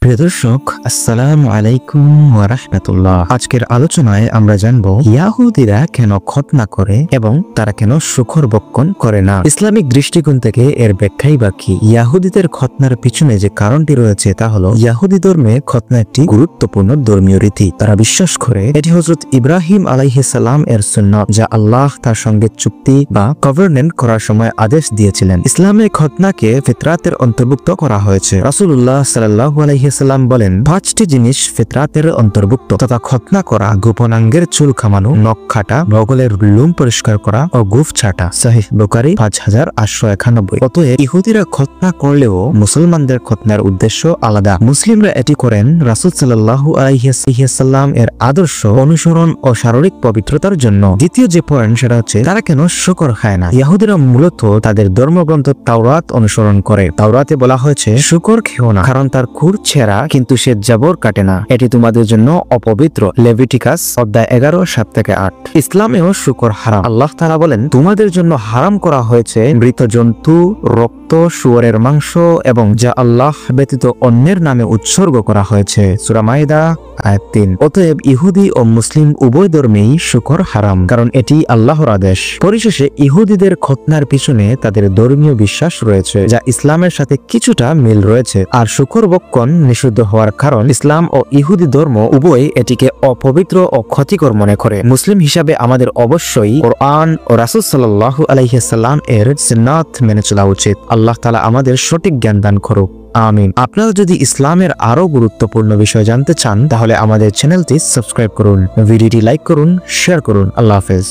প্রিয় দর্শক, আসসালামু আলাইকুম ওয়া রাহমাতুল্লাহ। আজকের আলোচনায় আমরা জানবো ইয়াহুদিরা কেন খতনা করে এবং তারা কেন শুকর বক্ষণ করে না। ইসলামিক দৃষ্টিকোণ থেকে এর ব্যাখ্যাই বা কি? ইয়াহুদিদের খতনার পিছনে যে কারণটি রয়েছে তা হলো ইয়াহুদি ধর্মে খতনা একটি গুরুত্বপূর্ণ ধর্মীয় রীতি। তারা বিশ্বাস করে এটি হযরত ইব্রাহিম আলাইহিস সালাম এর সুন্নাত, যা আল্লাহ তার সঙ্গে চুক্তি বা কভেনেন্ট করার সময় আদেশ দিয়েছিলেন। ইসলামে খতনাকে ফিতরাতের অন্তর্ভুক্ত করা হয়েছে। রাসূলুল্লাহ সাল্লাল্লাহু আলাইহি সাল্লাম বলেন, 5টি জিনিস ফিতরাতের অন্তর্ভুক্ত, তথা খতনা করা, গোপনাঙ্গের চুল খামানো, নখ কাটা, বগলের লোম পরিষ্কার করা ও গুফ ছাটা। সহিহ বুখারী 5891। অতএব ইহুদিরা খতনা করলেও মুসলমানদের খতনার উদ্দেশ্য আলাদা। মুসলিমরা এটি করেন রাসূল সাল্লাল্লাহু আলাইহি সাল্লাম এর আদর্শ অনুসরণ ও শারীরিক পবিত্রতার জন্য। দ্বিতীয় যে পয়েন্ট সেটা হচ্ছে তারা কেন শুকর খায় না। ইহুদিরা মূলত তাদের ধর্মগ্রন্থ তাওরাত অনুসরণ করে। তাওরাতে বলা হয়েছে শুকর খেও না, কারণ তার খুর ছেঁড়া কিন্তু সে জাবর কাটে না, এটি তোমাদের জন্য অপবিত্র। লেভিটিকাস অধ্যায় 11:7-8। ইসলামেও শুকর হারাম। আল্লাহ তাআলা বলেন, তোমাদের জন্য হারাম করা হয়েছে মৃত জন্তু, রক্ত, শুয়োরের মাংস এবং যা আল্লাহ ব্যতীত অন্যের নামে উৎসর্গ করা হয়েছে। সূরা মাইদা আয়াত 3। অতএব ইহুদি ও মুসলিম উভয় ধর্মেই শুকর হারাম, কারণ এটি আল্লাহর আদেশ। পরিশেষে ইহুদিদের খতনার পিছনে তাদের ধর্মীয় বিশ্বাস রয়েছে, যা ইসলামের সাথে কিছুটা মিল রয়েছে। আর শুকর বক্ষণ নিষিদ্ধ হওয়ার কারণ ইসলাম ও ইহুদি ধর্ম উভয় এটিকে অপবিত্র ও ক্ষতিকর মনে করে। মুসলিম হিসাবে আমাদের অবশ্যই কোরআন ও রাসূল সাল্লাল্লাহু আলাইহি সাল্লাম এর সুন্নাত মেনে চলা উচিত। আল্লাহ তাআলা আমাদের সঠিক জ্ঞান দান করুক। আমিন। আপনারা যদি ইসলামের আরো গুরুত্বপূর্ণ বিষয় জানতে চান তাহলে আমাদের চ্যানেলটি সাবস্ক্রাইব করুন, ভিডিওটি লাইক করুন, শেয়ার করুন। আল্লাহ হাফেজ।